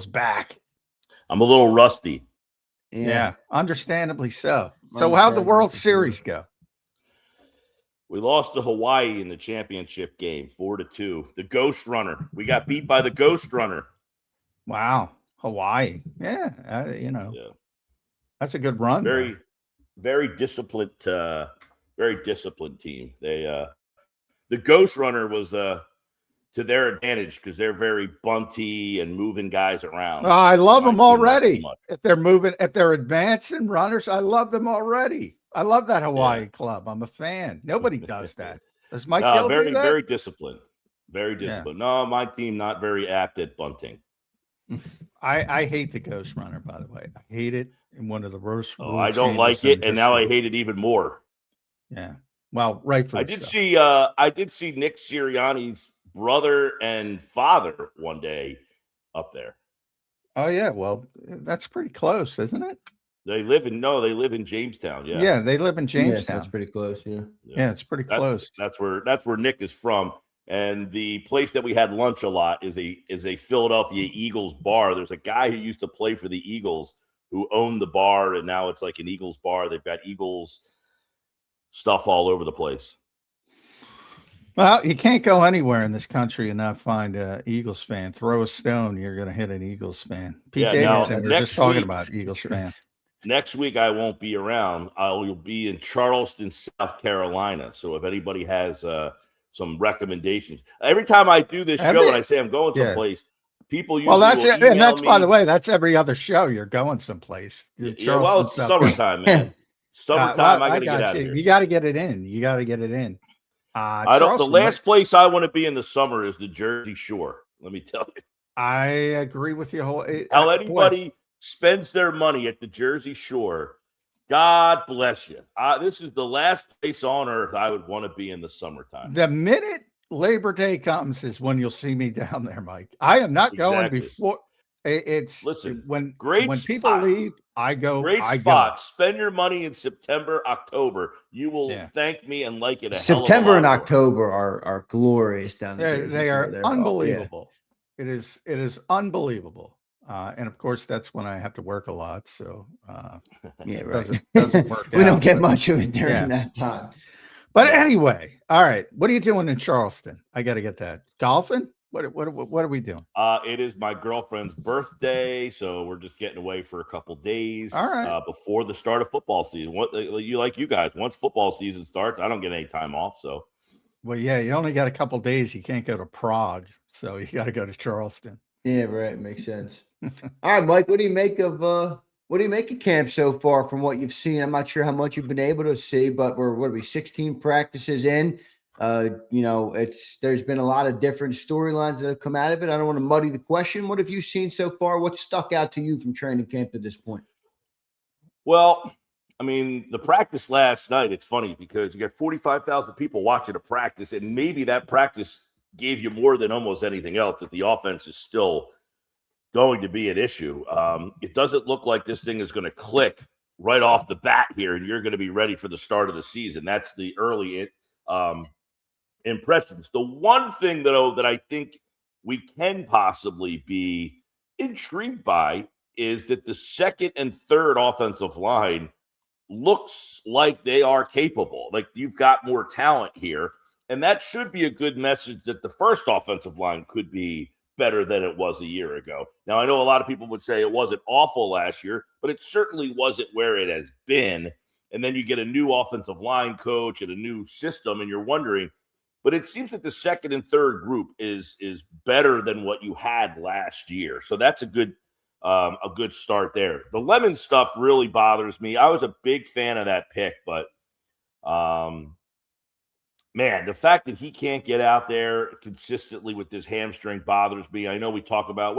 back. I'm a little rusty. Yeah, understandably so. So how'd the World Series go? We lost to Hawaii in the championship game, 4-2. The Ghost Runner. We got beat by the Ghost Runner. Wow, Hawaii. Yeah, that's a good run. Very disciplined. Very disciplined team. The Ghost Runner was to their advantage because they're very bunty and moving guys around. Oh, I love them already. If they're advancing runners, I love them already. I love that Hawaii club. I'm a fan. Nobody does that. Does Mike Gill do that? Very disciplined. Very disciplined. Yeah. No, my team not very apt at bunting. I hate the Ghost Runner, by the way. I hate it in one of the worst. I don't like it, and now I hate it even more. Yeah. Well, rightfully I did see Nick Sirianni's brother and father one day up there. Oh yeah, well, that's pretty close, isn't it? They live in Jamestown. Yeah. Yeah, they live in Jamestown. Yeah, that's pretty close. Yeah, it's pretty close. That's where Nick is from. And the place that we had lunch a lot is a Philadelphia Eagles bar. There's a guy who used to play for the Eagles who owned the bar, and now it's like an Eagles bar. They've got Eagles stuff all over the place. Well, you can't go anywhere in this country and not find an Eagles fan. Throw a stone, you're going to hit an Eagles fan. Pete Davidson, we're just talking about Eagles fan. Next week, I won't be around. I'll be in Charleston, South Carolina. So if anybody has some recommendations. Every time I do this show and I say I'm going someplace, people usually that's by the way, that's every other show. You're going someplace. It's summertime, man. Summertime, I got to get out of here. You got to get it in. The last place I want to be in the summer is the Jersey Shore. Let me tell you. I agree with you. How anybody spends their money at the Jersey Shore, God bless you. This is the last place on earth I would want to be in the summertime. The minute Labor Day comes is when you'll see me down there, Mike. I am not going before. When people leave, I go. Great spot. Spend your money in September, October. You will thank me and like it. September and October are glorious down there. They are unbelievable. Yeah. It is unbelievable. And of course, that's when I have to work a lot. So doesn't work. We don't get much of it during that time. But anyway, all right. What are you doing in Charleston? I got to get that. Golfing? What are we doing? It is my girlfriend's birthday, so we're just getting away for a couple days. All right. Before the start of football season. You guys, once football season starts, I don't get any time off. So, well, yeah, you only got a couple days. You can't go to Prague, so you got to go to Charleston. Yeah, right. Makes sense. All right, Mike. What do you make of camp so far from what you've seen? I'm not sure how much you've been able to see, but we're 16 practices in. There's been a lot of different storylines that have come out of it. I don't want to muddy the question. What have you seen so far? What stuck out to you from training camp to this point? Well, I mean, the practice last night, it's funny because you got 45,000 people watching a practice, and maybe that practice gave you more than almost anything else that the offense is still going to be an issue. It doesn't look like this thing is going to click right off the bat here, and you're going to be ready for the start of the season. That's the early impressions. The one thing, though, that I think we can possibly be intrigued by is that the second and third offensive line looks like they are capable. Like you've got more talent here, and that should be a good message that the first offensive line could be better than it was a year ago. Now, I know a lot of people would say it wasn't awful last year, but it certainly wasn't where it has been. And then you get a new offensive line coach and a new system, and you're wondering, but it seems that the second and third group is better than what you had last year. So that's a good start there. The Lemon stuff really bothers me. I was a big fan of that pick, but man, the fact that he can't get out there consistently with this hamstring bothers me. I know we talk about,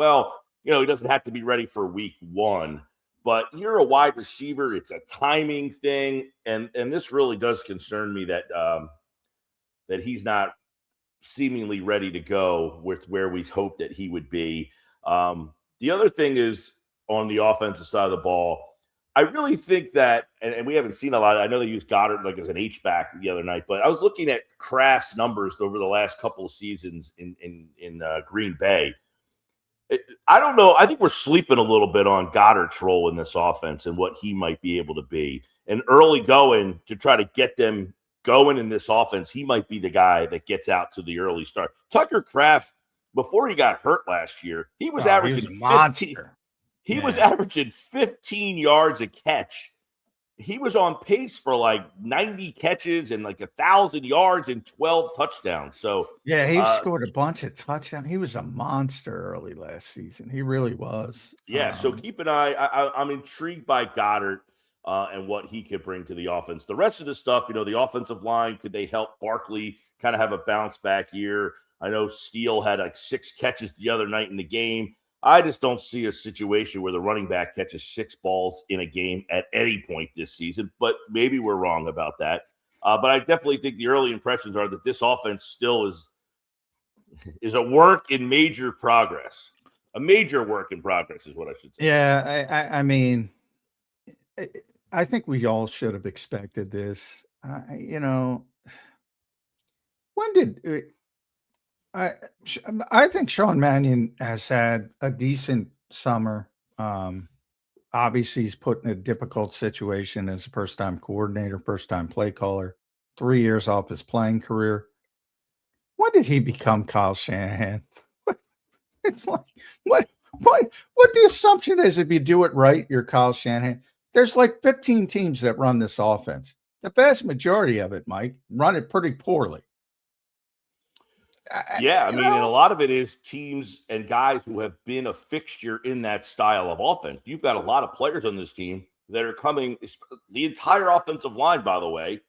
he doesn't have to be ready for week one, but you're a wide receiver. It's a timing thing. And this really does concern me that he's not seemingly ready to go with where we hoped that he would be. The other thing is on the offensive side of the ball, I really think that, and we haven't seen a lot. I know they used Goddard like as an H-back the other night, but I was looking at Kraft's numbers over the last couple of seasons in Green Bay. I don't know. I think we're sleeping a little bit on Goddard's role in this offense and what he might be able to be. And early going to try to get them going in this offense, he might be the guy that gets out to the early start. Tucker Kraft, before he got hurt last year, he was averaging 15. He was averaging 15 yards a catch. He was on pace for like 90 catches and like 1,000 yards and 12 touchdowns. So yeah, he scored a bunch of touchdowns. He was a monster early last season. He really was. Yeah. So keep an eye. I'm intrigued by Goddard and what he could bring to the offense. The rest of the stuff, the offensive line, could they help Barkley kind of have a bounce back year? I know Steele had like 6 catches the other night in the game. I just don't see a situation where the running back catches 6 balls in a game at any point this season, but maybe we're wrong about that. But I definitely think the early impressions are that this offense still is a work in major progress. A major work in progress is what I should say. Yeah, I mean, I think we all should have expected this. When did I think Sean Mannion has had a decent summer. Obviously, he's put in a difficult situation as a first-time coordinator, first-time play caller, 3 years off his playing career. When did he become Kyle Shanahan? It's like what the assumption is if you do it right, you're Kyle Shanahan. There's like 15 teams that run this offense. The vast majority of it, Mike, run it pretty poorly. Yeah, I mean, and a lot of it is teams and guys who have been a fixture in that style of offense. You've got a lot of players on this team that are coming. The entire offensive line, by the way,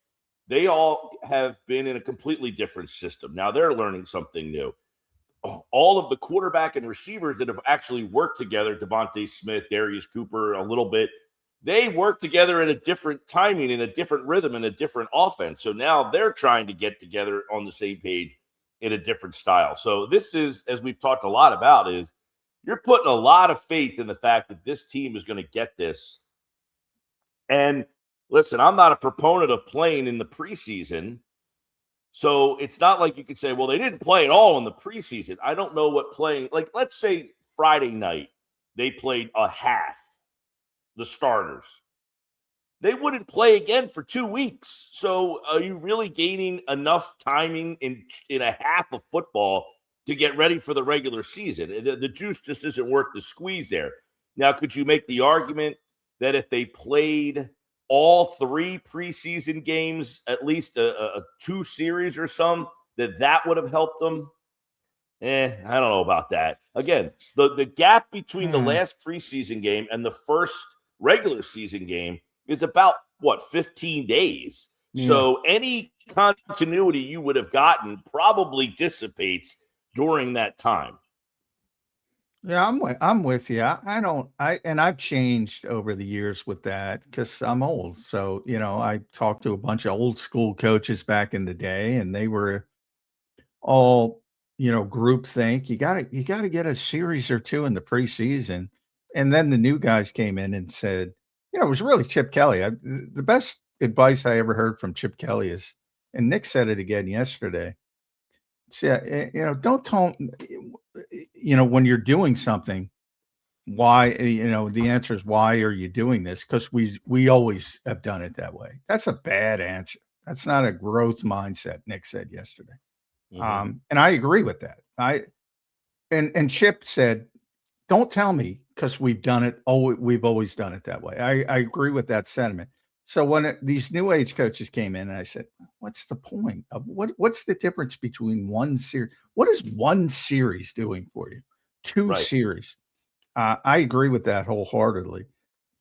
they all have been in a completely different system. Now they're learning something new. All of the quarterback and receivers that have actually worked together, Devontae Smith, Darius Cooper, a little bit, they work together in a different timing, in a different rhythm, in a different offense. So now they're trying to get together on the same page in a different style. So this is, as we've talked a lot about, is you're putting a lot of faith in the fact that this team is going to get this. And listen, I'm not a proponent of playing in the preseason. So it's not like you could say, well, they didn't play at all in the preseason. I don't know what playing, like let's say Friday night, they played a half, the starters. They wouldn't play again for 2 weeks. So are you really gaining enough timing in a half of football to get ready for the regular season? The juice just isn't worth the squeeze there. Now, could you make the argument that if they played all 3 preseason games, at least a 2 series or some, that would have helped them? I don't know about that. Again, the gap between the last preseason game and the first regular season game is about 15 days. Yeah. So any continuity you would have gotten probably dissipates during that time. Yeah, I'm with you. I've changed over the years with that because I'm old. So, I talked to a bunch of old school coaches back in the day, and they were all, group think. You gotta get a series or 2 in the preseason. And then the new guys came in and said, it was really Chip Kelly. The best advice I ever heard from Chip Kelly is, and Nick said it again yesterday. Don't tell, when you're doing something, why, the answer is, why are you doing this? Because we always have done it that way. That's a bad answer. That's not a growth mindset, Nick said yesterday. Mm-hmm. And I agree with that. And Chip said, don't tell me, because we've done it. We've always done it that way. I agree with that sentiment. So when these new age coaches came in, and I said, what's the point of what's the difference between one series? What is one series doing for you? 2 series. I agree with that wholeheartedly.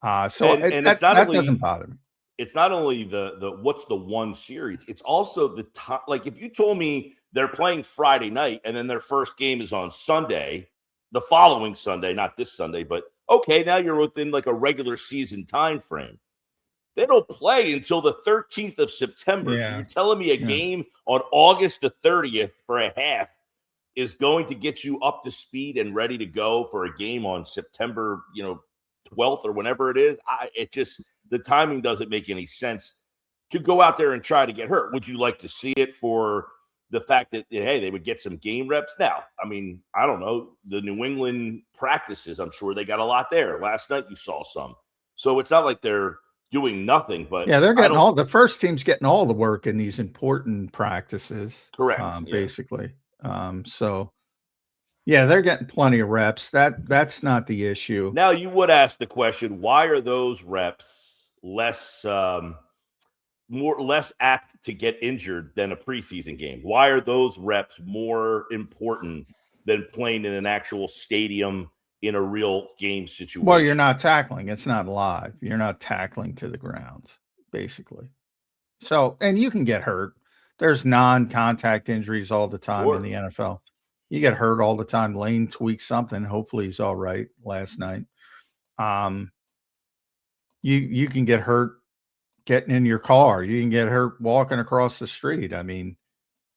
That doesn't bother me. It's not only the what's the one series, it's also the top. Like if you told me they're playing Friday night and then their first game is on Sunday, the following Sunday, not this Sunday, but okay, now you're within like a regular season time frame. They don't play until the 13th of September. Yeah. So you're telling me a game on August the 30th for a half is going to get you up to speed and ready to go for a game on September, 12th or whenever it is. The timing doesn't make any sense to go out there and try to get hurt. Would you like to see it for the fact that, hey, they would get some game reps. Now, I mean, I don't know, the New England practices, I'm sure they got a lot there. Last night you saw some. So it's not like they're doing nothing, but yeah, they're getting the first team's getting all the work in these important practices. Correct. Basically. So yeah, they're getting plenty of reps. That's not the issue. Now you would ask the question, why are those reps less apt to get injured than a preseason game? Why are those reps more important than playing in an actual stadium in a real game situation? Well, you're not tackling. It's not live. You're not tackling to the ground, basically. So, and you can get hurt. There's non-contact injuries all the time in the NFL. You get hurt all the time. Lane tweaked something. Hopefully he's all right last night. You can get hurt getting in your car. You can get hurt walking across the street. I mean,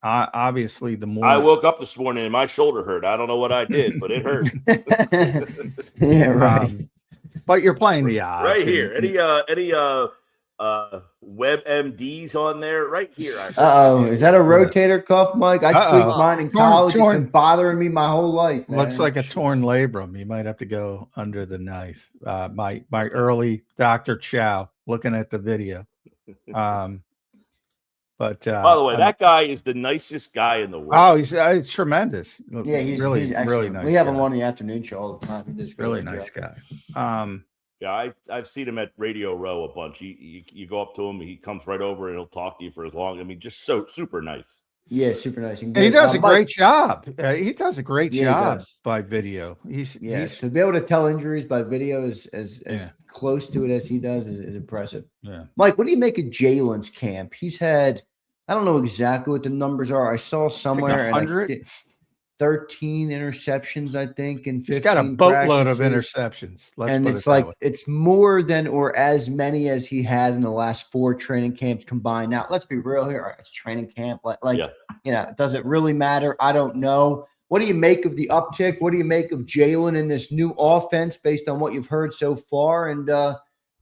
obviously the more I woke up this morning and my shoulder hurt. I don't know what I did, but it hurt. Yeah, right. But you're playing the odds right here. Any WebMDs on there? Right here. Is that a rotator cuff, Mike? I tweaked mine in college. It's been bothering me my whole life, man. Looks like a torn labrum. You might have to go under the knife. My early Dr. Chow looking at the video. But by the way, that guy is the nicest guy in the world. Oh, he's tremendous. Yeah, he's really nice. We have him on the afternoon show all the time. He does really nice guy. Yeah, I've seen him at Radio Row a bunch. You go up to him, he comes right over and he'll talk to you for as long. I mean, just so super nice. Yeah, super nice. And he does a great job. He does a great job by video. He's to be able to tell injuries by video as close to it as he does is impressive. Yeah, Mike, what do you make of Jalen's camp? He's had, I don't know exactly what the numbers are. I saw somewhere 100. 13 interceptions, I think, and 15 he's got a boatload of practices. interceptions. And it's like it's more than or as many as he had in the last 4 training camps combined. Now, let's be real here. All right, it's training camp. Does it really matter? I don't know. What do you make of the uptick? What do you make of Jalen in this new offense based on what you've heard so far? And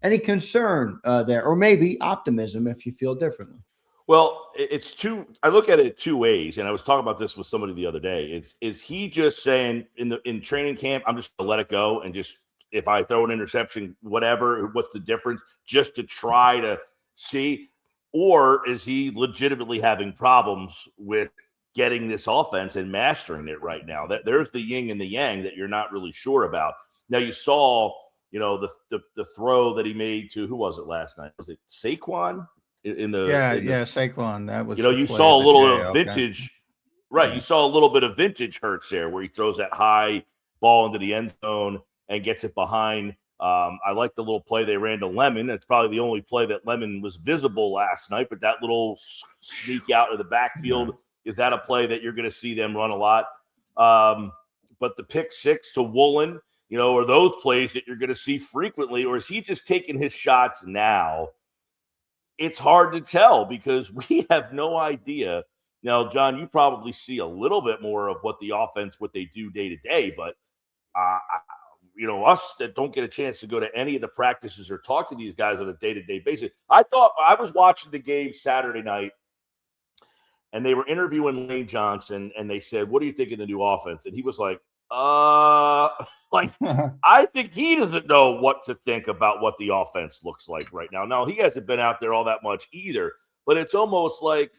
any concern there, or maybe optimism if you feel differently? Well, I look at it 2 ways, and I was talking about this with somebody the other day. Is he just saying in training camp, I'm just gonna let it go and just if I throw an interception, whatever, what's the difference, just to try to see, or is he legitimately having problems with getting this offense and mastering it right now? That there's the yin and the yang that you're not really sure about. Now you saw, the throw that he made to who was it last night? Was it Saquon? Saquon. That was you saw a little of vintage, right? Yeah. You saw a little bit of vintage Hurts there, where he throws that high ball into the end zone and gets it behind. I like the little play they ran to Lemon. That's probably the only play that Lemon was visible last night. But that little sneak out of the backfield is that a play that you're going to see them run a lot? But the pick 6 to Woolen, are those plays that you're going to see frequently, or is he just taking his shots now? It's hard to tell because we have no idea. Now, John, you probably see a little bit more of what the offense, what they do day to day, but us that don't get a chance to go to any of the practices or talk to these guys on a day-to-day basis. I thought I was watching the game Saturday night and they were interviewing Lane Johnson and they said, "What do you think of the new offense?" And he was like, I think he doesn't know what to think about what the offense looks like right now. Now, he hasn't been out there all that much either, but it's almost like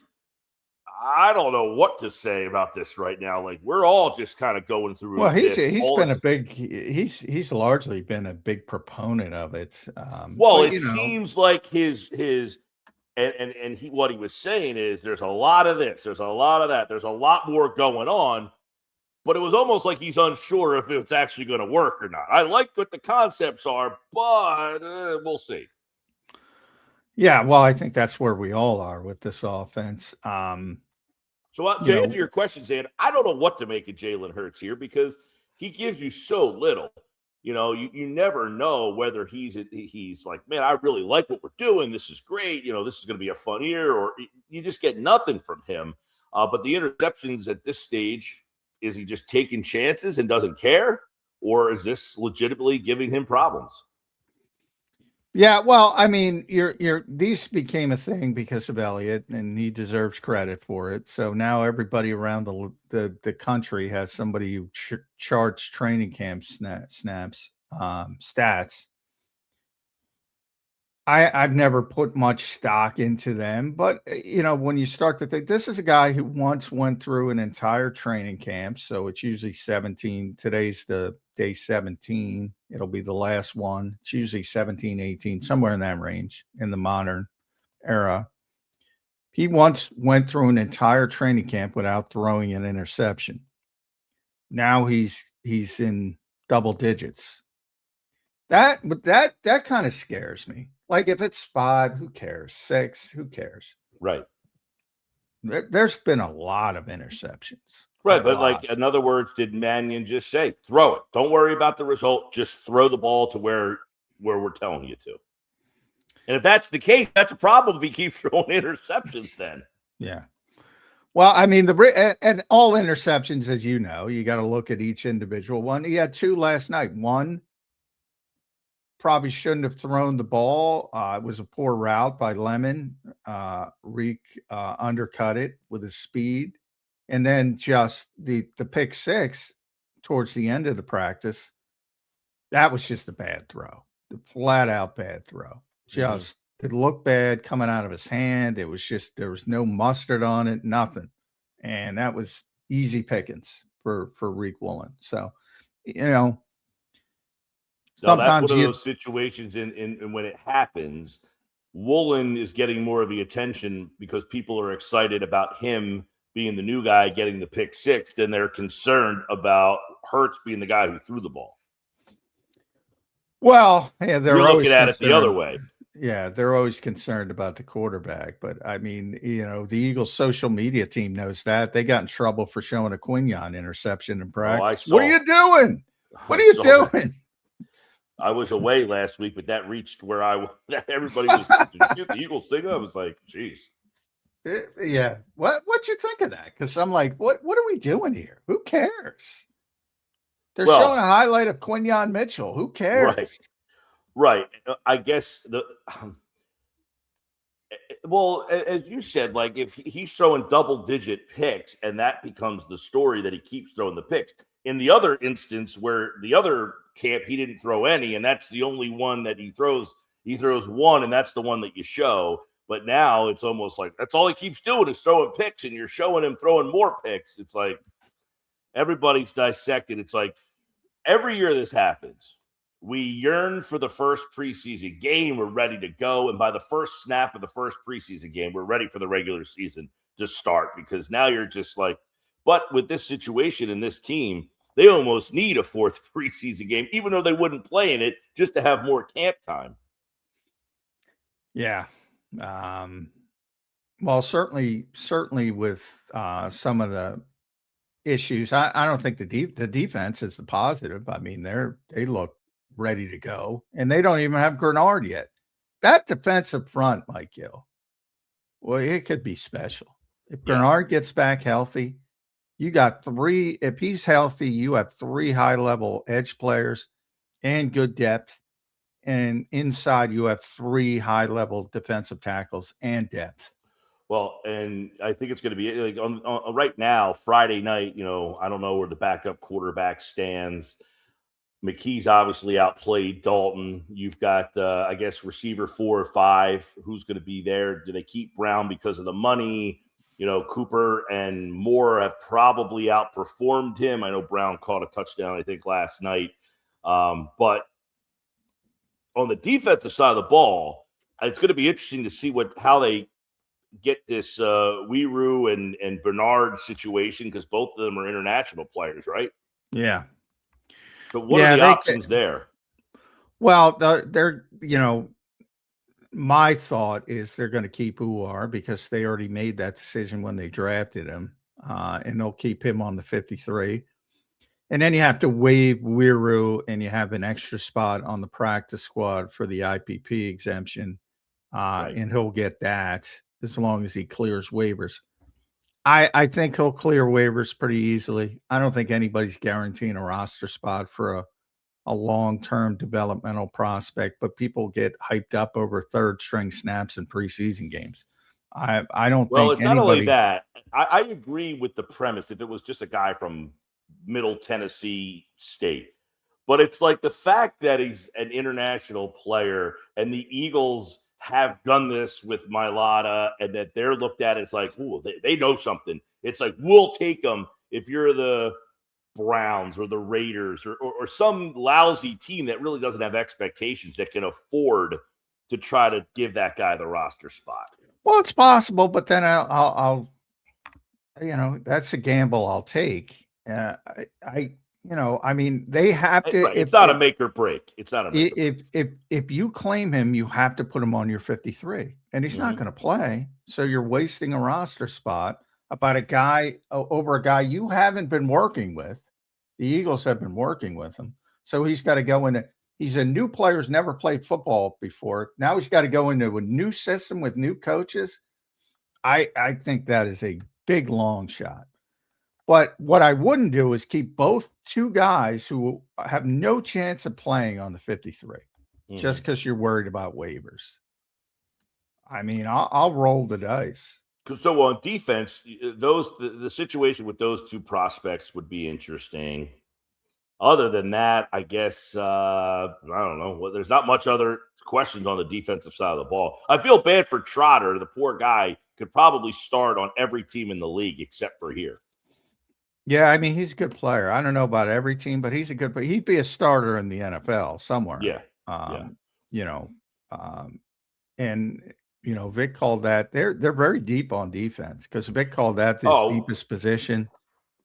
I don't know what to say about this right now. Like we're all just kind of going through. Well, he's largely been a big proponent of it. Seems like his and what he was saying is there's a lot of this, there's a lot of that, there's a lot more going on. But it was almost like he's unsure if it's actually going to work or not. I like what the concepts are, but we'll see. Yeah, well, I think that's where we all are with this offense. To answer your question, Zan, I don't know what to make of Jalen Hurts here because he gives you so little. You never know whether he's like, man, I really like what we're doing. This is great. This is going to be a fun year, or you just get nothing from him. But the interceptions at this stage, is he just taking chances and doesn't care? Or is this legitimately giving him problems? Yeah, well, I mean, these became a thing because of Elliott, and he deserves credit for it. So now everybody around the country has somebody who charts training camp snaps, stats. I've never put much stock into them, but when you start to think, this is a guy who once went through an entire training camp, so it's usually 17. Today's the day 17. It'll be the last one. It's usually 17, 18, somewhere in that range in the modern era. He once went through an entire training camp without throwing an interception. Now he's in double digits. That kind of scares me. Like if it's 5, who cares? 6, who cares? Right. There's been a lot of interceptions. Right, but like in other words, did Mannion just say, throw it? Don't worry about the result. Just throw the ball to where we're telling you to. And if that's the case, that's a problem if he keeps throwing interceptions then. Yeah. Well, I mean, and all interceptions, as you know, you got to look at each individual one. He had 2 last night. One, probably shouldn't have thrown the ball. It was a poor route by Lemon. Reek undercut it with his speed. And then just the pick 6 towards the end of the practice, that was just a bad throw. The flat out bad throw. Just it looked bad coming out of his hand. It was just there was no mustard on it, nothing. And that was easy pickings for Reek Woolen. So, no, that's one of those situations in when it happens, Woolen is getting more of the attention because people are excited about him being the new guy getting the pick 6, and they're concerned about Hurts being the guy who threw the ball. Well, yeah, they're You're looking at concerned. It the other way. Yeah, they're always concerned about the quarterback. But, I mean, the Eagles social media team knows that. They got in trouble for showing a Quignon interception in practice. What are you doing? What are you doing? That. I was away last week, but that reached where everybody was the Eagles thing. I was like, geez. Yeah. What'd you think of that? Because I'm like, what are we doing here? Who cares? They're showing a highlight of Quignon Mitchell. Who cares? Right. I guess well, as you said, like if he's throwing double-digit picks and that becomes the story that he keeps throwing the picks. In the other instance where the other camp, he didn't throw any, and that's the only one that he throws. He throws one, and that's the one that you show. But now it's almost like that's all he keeps doing is throwing picks, and you're showing him throwing more picks. It's like everybody's dissected. It's like every year this happens. We yearn for the first preseason game. We're ready to go. And by the first snap of the first preseason game, we're ready for the regular season to start because now you're just like, but with this situation and this team, they almost need a 4th preseason game, even though they wouldn't play in it just to have more camp time. Yeah. Well, certainly with some of the issues, I don't think the defense is the positive. I mean, they look ready to go, and they don't even have Grenard yet. That defensive front, Mike Gill, well, it could be special. If Grenard gets back healthy, you got 3. If he's healthy, you have 3 high-level edge players and good depth. And inside, you have 3 high-level defensive tackles and depth. Well, and I think it's going to be like on right now, Friday night, I don't know where the backup quarterback stands. McKee's obviously outplayed Dalton. You've got, I guess, receiver 4 or 5. Who's going to be there? Do they keep Brown because of the money? Cooper and Moore have probably outperformed him. I know Brown caught a touchdown, I think, last night. But on the defensive side of the ball, it's going to be interesting to see how they get this Weeru and Bernard situation because both of them are international players, right? Yeah. But what are the options there? Well, they're my thought is they're going to keep Uar because they already made that decision when they drafted him, and they'll keep him on the 53. And then you have to waive Weeru, and you have an extra spot on the practice squad for the IPP exemption, and he'll get that as long as he clears waivers. I think he'll clear waivers pretty easily. I don't think anybody's guaranteeing a roster spot for a long-term developmental prospect, but people get hyped up over third-string snaps in preseason games. I don't Well, think it's not only anybody. that. I agree with the premise if it was just a guy from Middle Tennessee State. But it's like the fact that he's an international player and the Eagles have done this with Mailata and that they're looked at as like, ooh, they know something. It's like, we'll take them if you're the Browns or the Raiders or some lousy team that really doesn't have expectations that can afford to try to give that guy the roster spot. Well, it's possible, but then I'll that's a gamble I'll take. I mean, they have to. Right. It's not a make or break. It's not a make or break. If you claim him, you have to put him on your 53, and he's not going to play. So you're wasting a roster spot about a guy over a guy you haven't been working with. The Eagles have been working with him, so he's got to go in. He's a new player who's never played football before. Now he's got to go into a new system with new coaches. I think that is a big long shot. But what I wouldn't do is keep both two guys who have no chance of playing on the 53 just because you're worried about waivers. I mean, I'll roll the dice. So on defense, the situation with those two prospects would be interesting. Other than that, I guess I don't know. Well, there's not much other questions on the defensive side of the ball. I feel bad for Trotter. The poor guy could probably start on every team in the league except for here. Yeah, I mean, he's a good player. I don't know about every team, but he's a good player. He'd be a starter in the NFL somewhere. Yeah. Vic called that. They're very deep on defense because Vic called that the deepest position.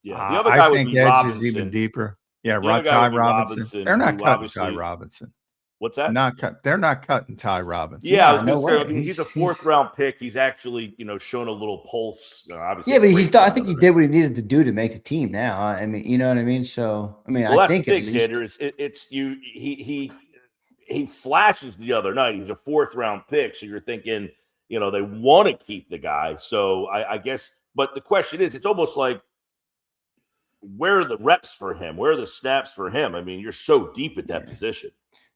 Yeah. The other guy I think would be Edge Robinson. is even deeper. Yeah, Ty Robinson. They're not cutting Ty Robinson. What's that? They're not cutting Ty Robinson. Yeah, I was going to say. I mean, he's a fourth-round pick. He's actually, shown a little pulse. Obviously, yeah, but I think he did what he needed to do to make a team. Now, I mean, you know what I mean. So, I mean, I think that's the thing, Xander. It's you. He flashes the other night. He's a fourth-round pick, so you're thinking, they want to keep the guy. So I guess, but the question is, it's almost like, where are the reps for him? Where are the snaps for him? I mean, you're so deep at that position.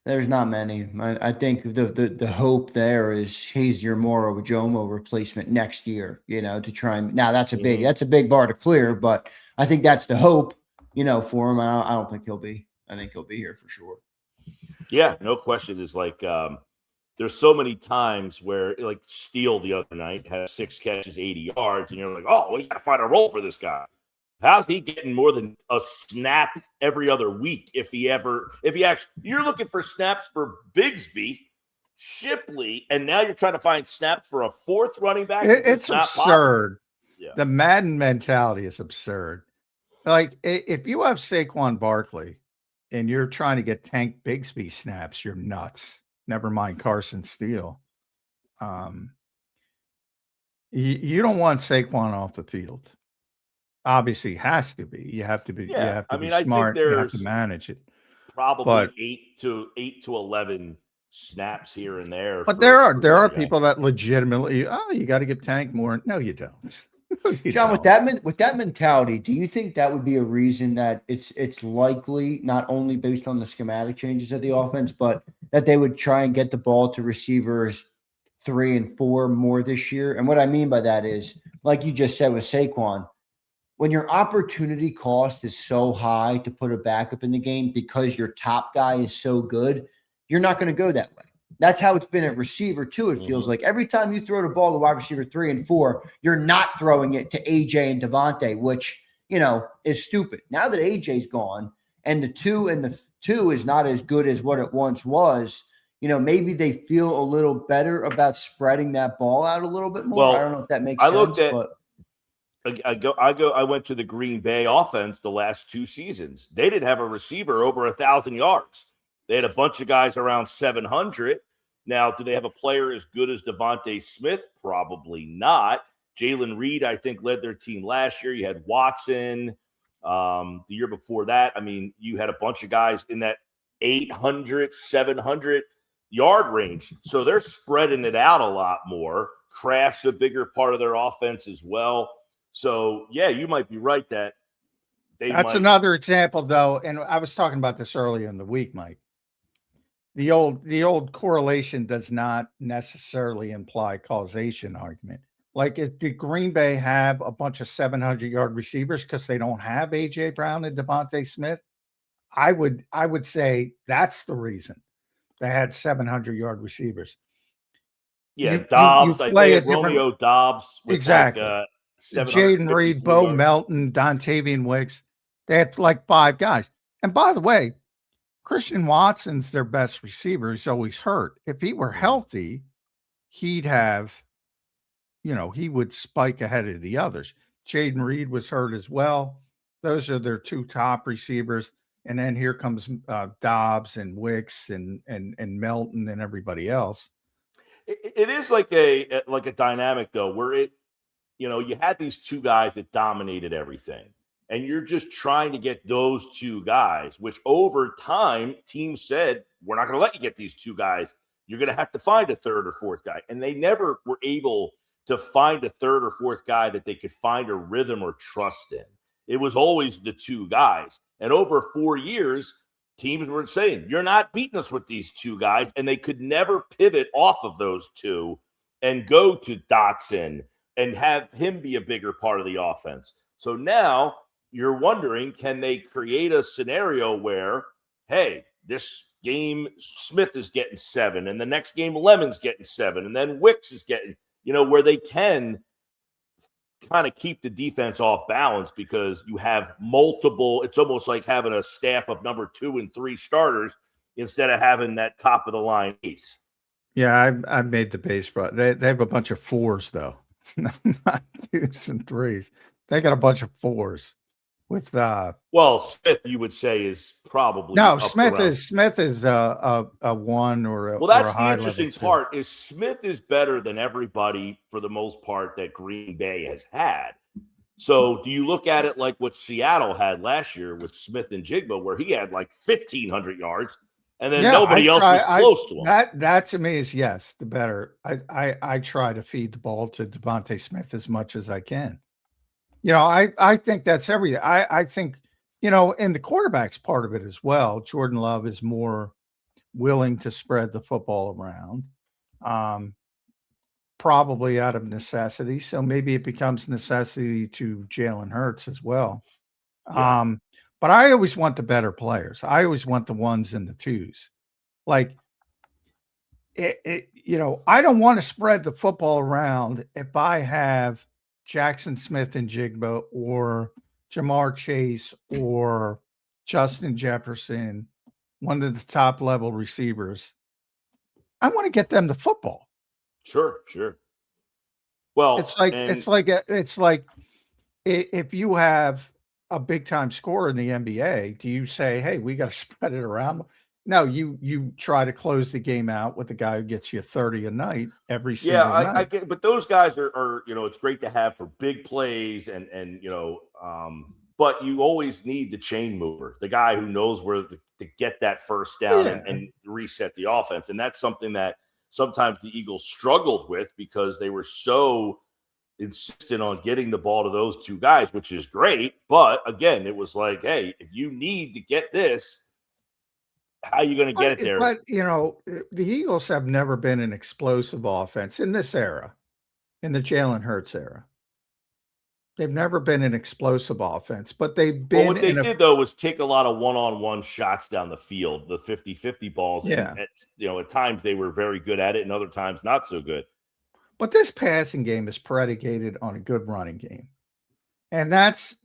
There's not many. I think the hope there is he's your Moro Jomo replacement next year, to try and now that's a big bar to clear, but I think that's the hope, for him. I don't think he'll be. I think he'll be here for sure. Yeah, no question. Is like there's so many times where like Steele the other night had 6 catches, 80 yards, and you're like, oh, well, you got to find a role for this guy. How's he getting more than a snap every other week? If he actually, you're looking for snaps for Bigsby, Shipley, and now you're trying to find snaps for a fourth running back. It's absurd. Yeah. The Madden mentality is absurd. Like if you have Saquon Barkley and you're trying to get Tank Bigsby snaps, you're nuts. Never mind Carson Steele. You don't want Saquon off the field. Obviously, has to be. You have to be. Yeah. You have to be smart. You have to manage it. Probably 8 to 11 snaps here and there. But there are people that legitimately. Oh, you got to give Tank more. No, you don't. John, with that mentality, do you think that would be a reason that it's likely not only based on the schematic changes of the offense, but that they would try and get the ball to receivers 3 and 4 more this year? And what I mean by that is, like you just said with Saquon. When your opportunity cost is so high to put a backup in the game because your top guy is so good, you're not going to go that way. That's how it's been at receiver too. It feels like every time you throw the ball to wide receiver 3 and 4, you're not throwing it to AJ and Devontae, which, is stupid. Now that AJ's gone and the 2 is not as good as what it once was, maybe they feel a little better about spreading that ball out a little bit more. Well, I don't know if that makes sense. I went to the Green Bay offense the last 2 seasons. They didn't have a receiver over 1,000 yards. They had a bunch of guys around 700. Now, do they have a player as good as Devontae Smith? Probably not. Jalen Reed, I think, led their team last year. You had Watson the year before that. I mean, you had a bunch of guys in that 800, 700 yard range. So they're spreading it out a lot more. Kraft's a bigger part of their offense as well. So, yeah, you might be right that That's another example, though, and I was talking about this earlier in the week, Mike. The old correlation does not necessarily imply causation argument. Like, did Green Bay have a bunch of 700-yard receivers because they don't have A.J. Brown and Devontae Smith? I would say that's the reason they had 700-yard receivers. Yeah, Dobbs. I think Romeo Dobbs. With exactly. Like, Jaden Reed, Bo Melton, Dontavian Wicks. They had like 5 guys. And by the way, Christian Watson's their best receiver. He's always hurt. If he were healthy, he'd have, he would spike ahead of the others. Jaden Reed was hurt as well. Those are their 2 top receivers. And then here comes Dobbs and Wicks and Melton and everybody else. It is like a dynamic, though, where you had these 2 guys that dominated everything. And you're just trying to get those 2 guys, which over time, teams said, we're not going to let you get these 2 guys. You're going to have to find a 3rd or 4th guy. And they never were able to find a 3rd or 4th guy that they could find a rhythm or trust in. It was always the 2 guys. And over 4 years, teams were saying, you're not beating us with these 2 guys. And they could never pivot off of those 2 and go to Dotson and have him be a bigger part of the offense. So now you're wondering, can they create a scenario where, hey, this game Smith is getting 7 and the next game Lemon's getting 7 and then Wicks is getting, where they can kind of keep the defense off balance because you have multiple. It's almost like having a staff of number 2 and 3 starters instead of having that top of the line ace. Yeah, I made the base, but they have a bunch of 4s though, not 2s and 3s. They got a bunch of 4s with Smith, you would say, is probably Smith is a 1 or a that's or a the interesting part is Smith is better than everybody for the most part that Green Bay has had. So do you look at it like what Seattle had last year with Smith and Jigba, where he had like 1,500 yards and then nobody else was close to him? That to me is yes, the better. I try to feed the ball to Devontae Smith as much as I can. I think that's everything. I think, in the quarterback's part of it as well, Jordan Love is more willing to spread the football around, probably out of necessity. So maybe it becomes necessity to Jalen Hurts as well. Yeah. But I always want the better players. I always want the 1s and the 2s. Like, I don't want to spread the football around if I have Jackson Smith and Jigba or Jamar Chase or Justin Jefferson, one of the top level receivers. I want to get them the football. Sure. Well, it's like if you have a big time scorer in the NBA, do you say, hey, we got to spread it around? No, you try to close the game out with the guy who gets you 30 a night every single night. I get, but those guys are it's great to have for big plays and but you always need the chain mover, the guy who knows where to get that first down and reset the offense. And that's something that sometimes the Eagles struggled with because they were so insistent on getting the ball to those 2 guys, which is great. But again, it was like, hey, if you need to get this, how are you going to get it there? But, the Eagles have never been an explosive offense in this era, in the Jalen Hurts era. They've never been an explosive offense, but they've been. What they did, though, was take a lot of one-on-one shots down the field, the 50-50 balls. Yeah. And at times they were very good at it and other times not so good. But this passing game is predicated on a good running game. And that's,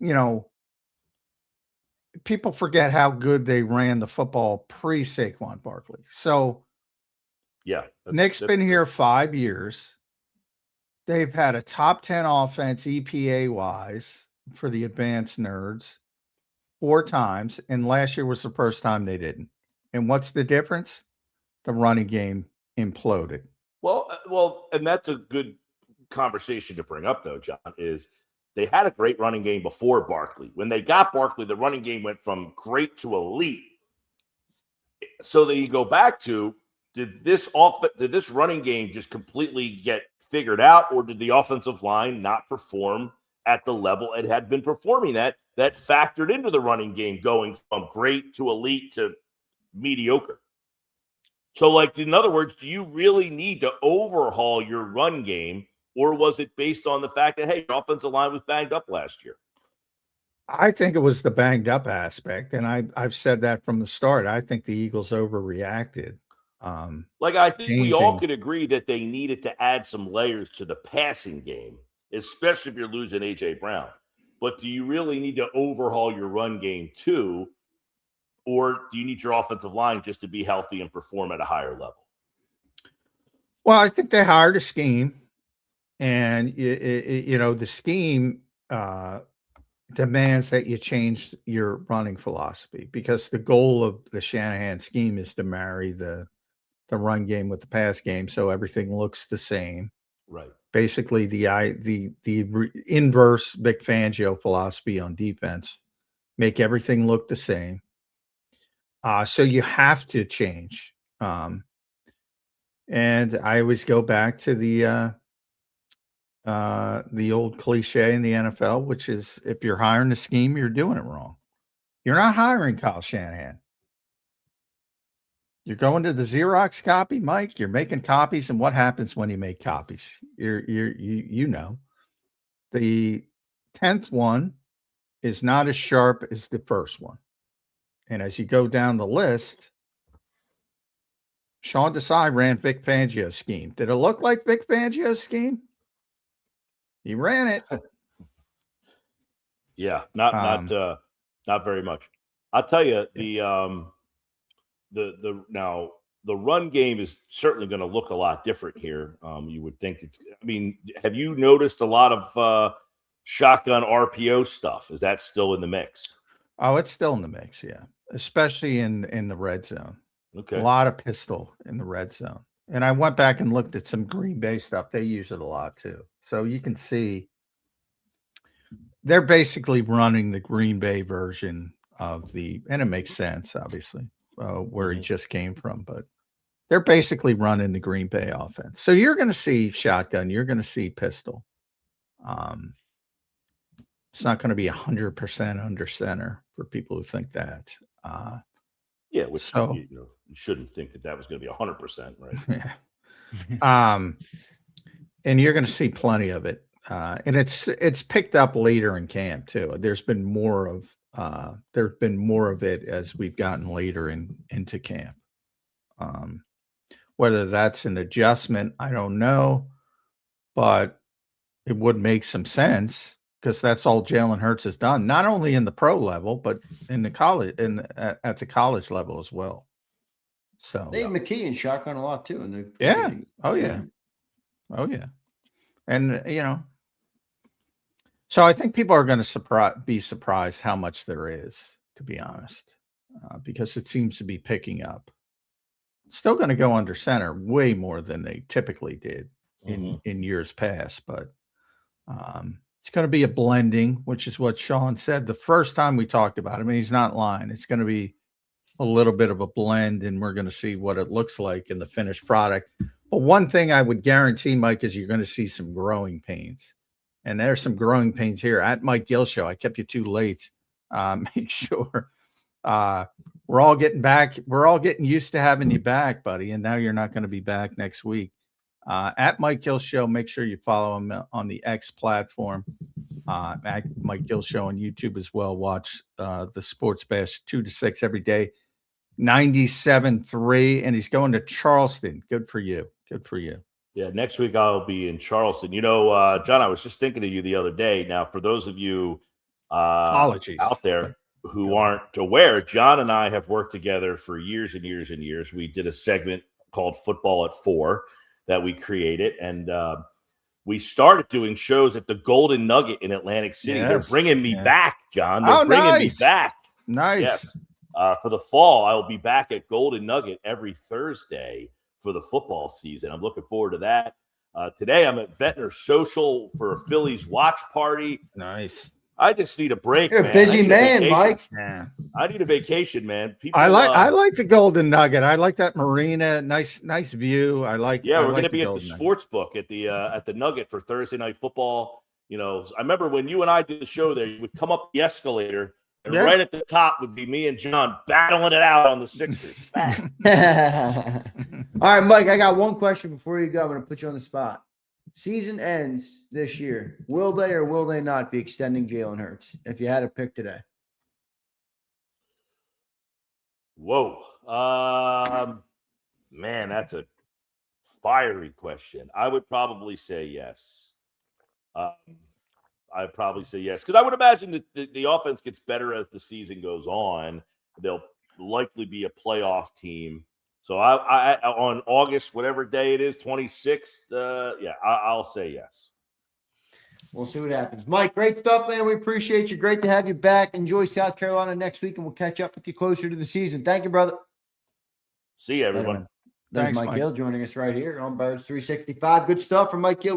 people forget how good they ran the football pre-Saquon Barkley. So, Nick's been here 5 years. They've had a top 10 offense EPA-wise for the advanced nerds 4 times, and last year was the first time they didn't. And what's the difference? The running game imploded. Well, and that's a good conversation to bring up, though, John, is they had a great running game before Barkley. When they got Barkley, the running game went from great to elite. So then you go back to, did this running game just completely get figured out, or did the offensive line not perform at the level it had been performing at? that factored into the running game going from great to elite to mediocre. So, like, in other words, do you really need to overhaul your run game, or was it based on the fact that, hey, your offensive line was banged up last year? I think it was the banged up aspect, and I've said that from the start. I think the Eagles overreacted. Like, I think we all Changing. could agree that they needed to add some layers to the passing game, especially if you're losing A.J. Brown. But do you really need to overhaul your run game too, or do you need your offensive line just to be healthy and perform at a higher level? Well, I think they hired a scheme, and the scheme demands that you change your running philosophy, because the goal of the Shanahan scheme is to marry the run game with the pass game, so everything looks the same. Right. Basically, the inverse Vic Fangio philosophy on defense, make everything look the same. So you have to change. And I always go back to the old cliche in the NFL, which is, if you're hiring a scheme, you're doing it wrong. You're not hiring Kyle Shanahan. You're going to the Xerox copy, Mike. You're making copies, and what happens when you make copies? You know, the 10th one is not as sharp as the first one, and as you go down the list, Sean Desai ran Vic Fangio's scheme. Did it look like Vic Fangio's scheme? He ran it. Yeah, not very much. I'll tell you, the run game is certainly going to look a lot different here. You would think have you noticed a lot of shotgun RPO stuff? Is that still in the mix? Oh, it's still in the mix, yeah. Especially in the red zone. Okay. A lot of pistol in the red zone. And I went back and looked at some Green Bay stuff. They use it a lot too. So you can see they're basically running the Green Bay version of and it makes sense, obviously, where he just came from, but they're basically running the Green Bay offense. So you're going to see shotgun, you're going to see pistol. It's not going to be 100% under center for people who think that. Which you shouldn't think that was going to be 100%, right? Yeah. And you're going to see plenty of it. And it's picked up later in camp too. There's been more of it as we've gotten later into camp. Whether that's an adjustment, I don't know, but it would make some sense, because that's all Jalen Hurts has done, not only in the pro level, but in the college, at the college level as well. So Dave McKee and shotgun a lot too. Oh yeah. And so I think people are going to be surprised how much there is, to be honest, because it seems to be picking up. It's still going to go under center way more than they typically did in years past, but it's going to be a blending, which is what Sean said the first time we talked about it. I mean, he's not lying. It's going to be a little bit of a blend, and we're going to see what it looks like in the finished product. But one thing I would guarantee, Mike, is you're going to see some growing pains. And there's some growing pains here at Mike Gill Show. I kept you too late. Make sure we're all getting back. We're all getting used to having you back, buddy. And now you're not going to be back next week. At Mike Gill Show, make sure you follow him on the X platform. At Mike Gill Show on YouTube as well. Watch the Sports Bash 2 to 6 every day. 97.3, and he's going to Charleston. Good for you. Good for you. Yeah, next week I'll be in Charleston. John, I was just thinking of you the other day. Now, for those of you Apologies out there who aren't aware, John and I have worked together for years and years and years. We did a segment called Football at 4 that we created, and we started doing shows at the Golden Nugget in Atlantic City. Yes. They're bringing me back, John. They're bringing me back. Nice. Yes. For the fall, I'll be back at Golden Nugget every Thursday for the football season. I'm looking forward to that. Today, I'm at Ventnor Social for a Phillies watch party. Nice. I just need a break. You're man. a busy man, Mike. Yeah. I need a vacation, man. People, I like the Golden Nugget. I like that marina. Nice view. We're going to be at the sports book at the Nugget for Thursday night football. I remember when you and I did the show there, you would come up the escalator, and Yeah. right at the top would be me and John battling it out on the Sixers. All right, Mike, I got one question before you go. I'm going to put you on the spot. Season ends this year. Will they or will they not be extending Jalen Hurts if you had to pick today? Whoa. Man, that's a fiery question. I would probably say yes. I'd probably say yes. Because I would imagine that the offense gets better as the season goes on. They'll likely be a playoff team. So I on August, whatever day it is, 26th, I'll say yes. We'll see what happens. Mike, great stuff, man. We appreciate you. Great to have you back. Enjoy South Carolina next week, and we'll catch up with you closer to the season. Thank you, brother. See you, everyone. There's Thanks, Mike Mike. Gill joining us right here on Birds 365. Good stuff from Mike Gill.